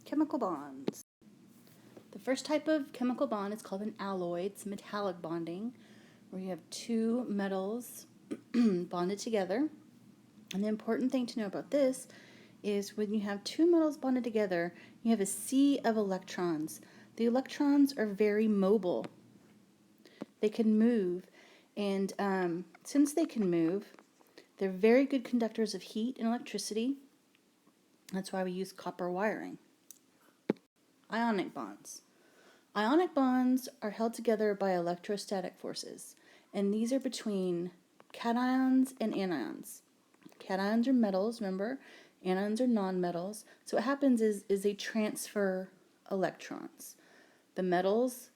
Chemical bonds. The first type of chemical bond is called an alloy. It's metallic bonding, where you have two metals bonded together. And the important thing to know about this is when you have two metals bonded together, you have a sea of electrons. The electrons are very mobile. They can move, and since they can move, they're very good conductors of heat and electricity. That's why we use copper wiring. Ionic bonds. Ionic bonds are held together by electrostatic forces, and these are between cations and anions. Cations are metals, remember? Anions are nonmetals. So what happens is they transfer electrons. The metals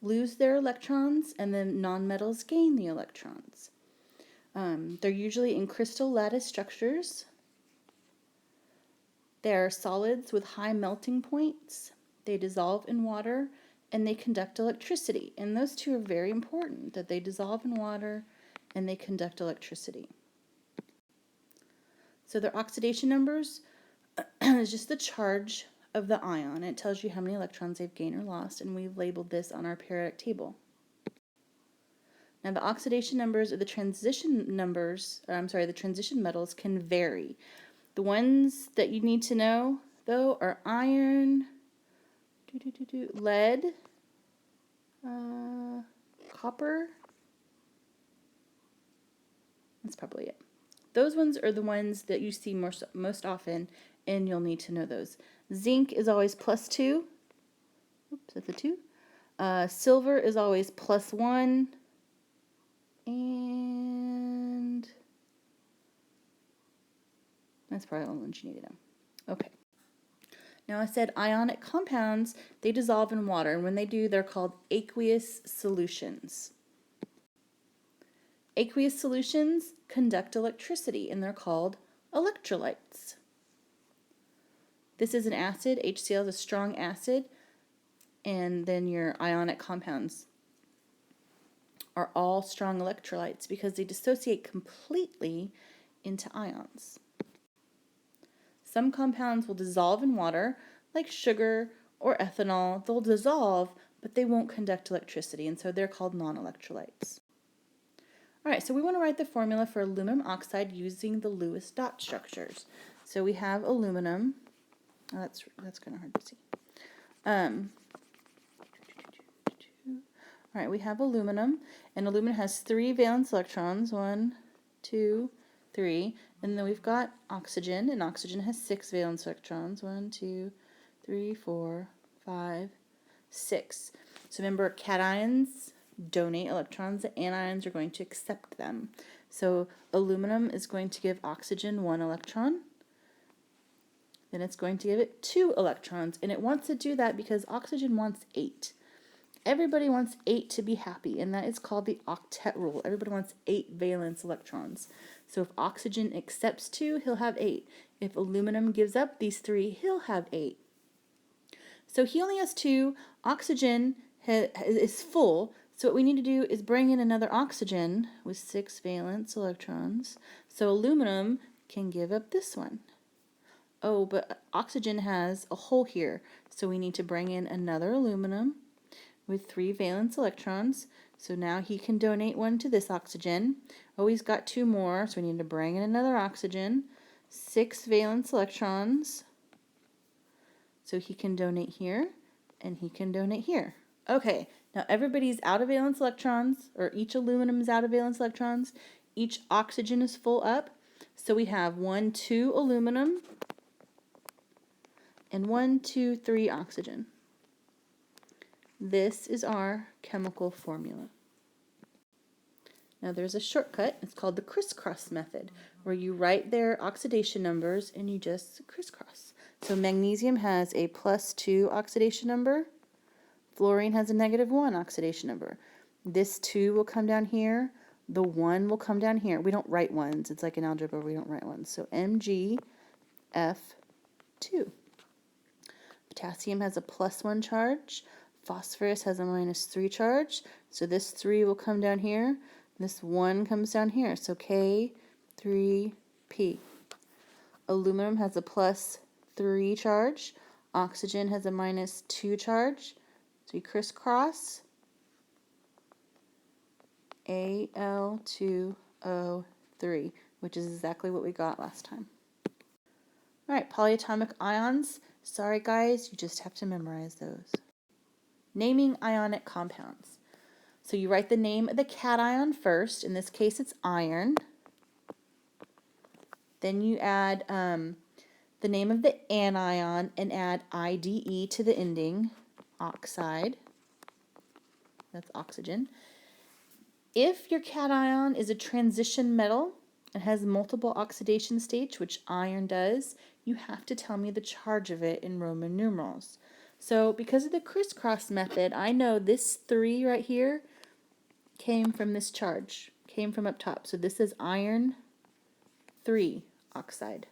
lose their electrons, and the nonmetals gain the electrons. They're usually in crystal lattice structures. They are solids with high melting points. They dissolve in water, and they conduct electricity. And those two are very important, that they dissolve in water and they conduct electricity. So their oxidation numbers is just the charge of the ion. It tells you how many electrons they've gained or lost, and we've labeled this on our periodic table. Now the oxidation numbers or the transition metals can vary. The ones that you need to know, though, are iron, lead, copper. That's probably it. Those ones are the ones that you see most often, and you'll need to know those. Zinc is always +2. Oops, that's a 2. Silver is always +1. And that's probably all the ones you need to know. Okay. Now I said ionic compounds, they dissolve in water, and when they do, they're called aqueous solutions. Aqueous solutions conduct electricity, and they're called electrolytes. This is an acid. HCl is a strong acid, and then your ionic compounds are all strong electrolytes because they dissociate completely into ions. Some compounds will dissolve in water, like sugar or ethanol. They'll dissolve, but they won't conduct electricity, and so they're called non-electrolytes. All right, so we want to write the formula for aluminum oxide using the Lewis dot structures. So we have aluminum. Oh, that's kind of hard to see. All right, we have aluminum, and aluminum has 3 valence electrons, 1, 2, 3, and then we've got oxygen, and oxygen has 6 valence electrons, 1, 2, 3, 4, 5, 6. So remember, cations donate electrons, the anions are going to accept them. So aluminum is going to give oxygen 1 electron, then it's going to give it 2 electrons, and it wants to do that because oxygen wants 8. Everybody wants 8 to be happy, and that is called the octet rule. Everybody wants 8 valence electrons. So if oxygen accepts 2, he'll have 8. If aluminum gives up these 3, he'll have 8. So he only has 2. Oxygen is full, so what we need to do is bring in another oxygen with 6 valence electrons. So aluminum can give up this one. Oh, but oxygen has a hole here, so we need to bring in another aluminum with 3 valence electrons. So now he can donate 1 to this oxygen. Oh, he's got 2 more, so we need to bring in another oxygen. 6 valence electrons. So he can donate here, and he can donate here. Okay, now everybody's out of valence electrons, or each aluminum is out of valence electrons. Each oxygen is full up. So we have 1, 2 aluminum, and 1, 2, 3 oxygen. This is our chemical formula. Now there's a shortcut. It's called the crisscross method, where you write their oxidation numbers and you just crisscross. So magnesium has a +2 oxidation number. Fluorine has a -1 oxidation number. This 2 will come down here. The 1 will come down here. We don't write ones. It's like in algebra, we don't write ones. So MgF2. Potassium has a +1 charge. Phosphorus has a -3 charge. So this 3 will come down here. This 1 comes down here. So K3P. Aluminum has a +3 charge. Oxygen has a -2 charge. So you crisscross. Al2O3, which is exactly what we got last time. All right, polyatomic ions. Sorry guys, you just have to memorize those. Naming ionic compounds. So you write the name of the cation first. In this case, it's iron. Then you add the name of the anion and add IDE to the ending. Oxide. That's oxygen. If your cation is a transition metal and has multiple oxidation states, which iron does, you have to tell me the charge of it in Roman numerals. So because of the crisscross method, I know this 3 right here came from this charge, came from up top. So this is iron 3 oxide.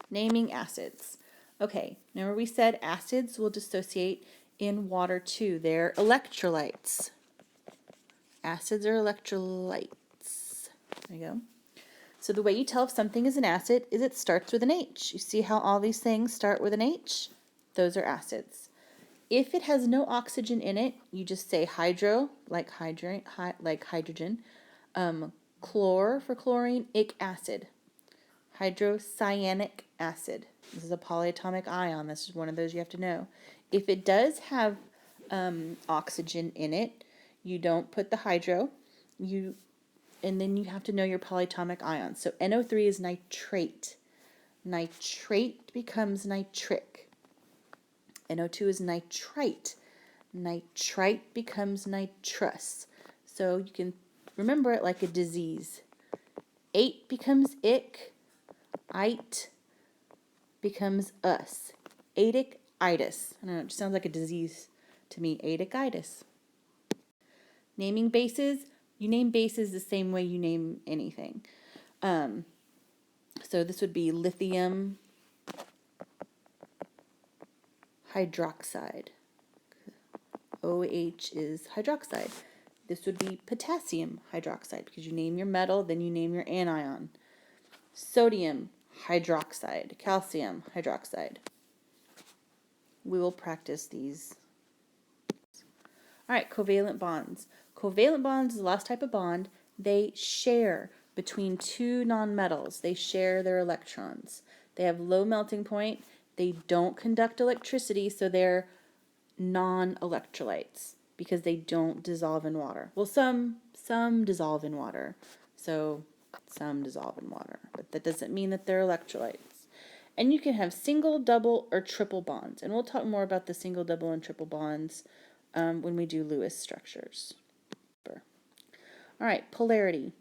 Naming acids. Okay, remember we said acids will dissociate in water too. They're electrolytes. Acids are electrolytes. There you go. So the way you tell if something is an acid is it starts with an H. You see how all these things start with an H? Those are acids. If it has no oxygen in it, you just say hydro, like hydrogen, chlor for chlorine, ic acid, hydrocyanic acid. This is a polyatomic ion. This is one of those you have to know. If it does have oxygen in it, you don't put the hydro, and then you have to know your polyatomic ions. So NO3 is nitrate. Nitrate becomes nitric. NO2 is nitrite. Nitrite becomes nitrous. So you can remember it like a disease. Ate becomes ick. Ite becomes us. Adic-itis. I don't know, it just sounds like a disease to me. Adic-itis. Naming bases. You name bases the same way you name anything. So this would be lithium hydroxide. OH is hydroxide. This would be potassium hydroxide because you name your metal, then you name your anion. Sodium hydroxide. Calcium hydroxide. We will practice these. All right, covalent bonds. Covalent bonds is the last type of bond. They share between two nonmetals. They share their electrons. They have low melting point. They don't conduct electricity, so they're non-electrolytes because they don't dissolve in water. Well, some dissolve in water. So some dissolve in water, but that doesn't mean that they're electrolytes. And you can have single, double, or triple bonds. And we'll talk more about the single, double, and triple bonds when we do Lewis structures. All right, polarity.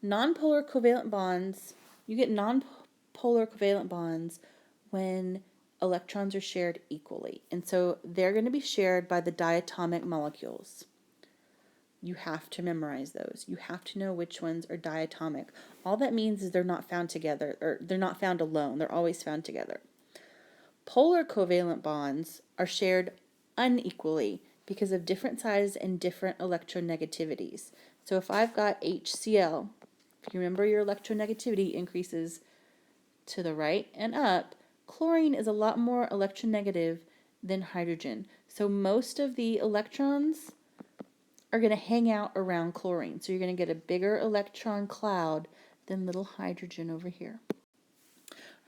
Nonpolar covalent bonds, you get nonpolar covalent bonds when electrons are shared equally. And so they're going to be shared by the diatomic molecules. You have to memorize those. You have to know which ones are diatomic. All that means is they're not found together, or they're not found alone. They're always found together. Polar covalent bonds are shared unequally because of different sizes and different electronegativities. So if I've got HCl, if you remember your electronegativity increases to the right and up, chlorine is a lot more electronegative than hydrogen. So most of the electrons are going to hang out around chlorine. So you're going to get a bigger electron cloud than little hydrogen over here.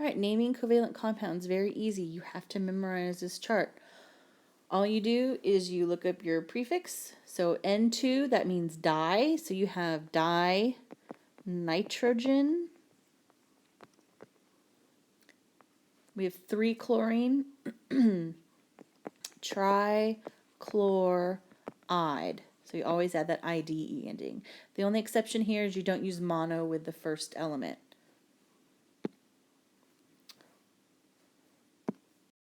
All right, naming covalent compounds, very easy. You have to memorize this chart. All you do is you look up your prefix. So N2, that means di. So you have di-nitrogen. We have 3-chlorine. Trichloride. So you always add that IDE ending. The only exception here is you don't use mono with the first element.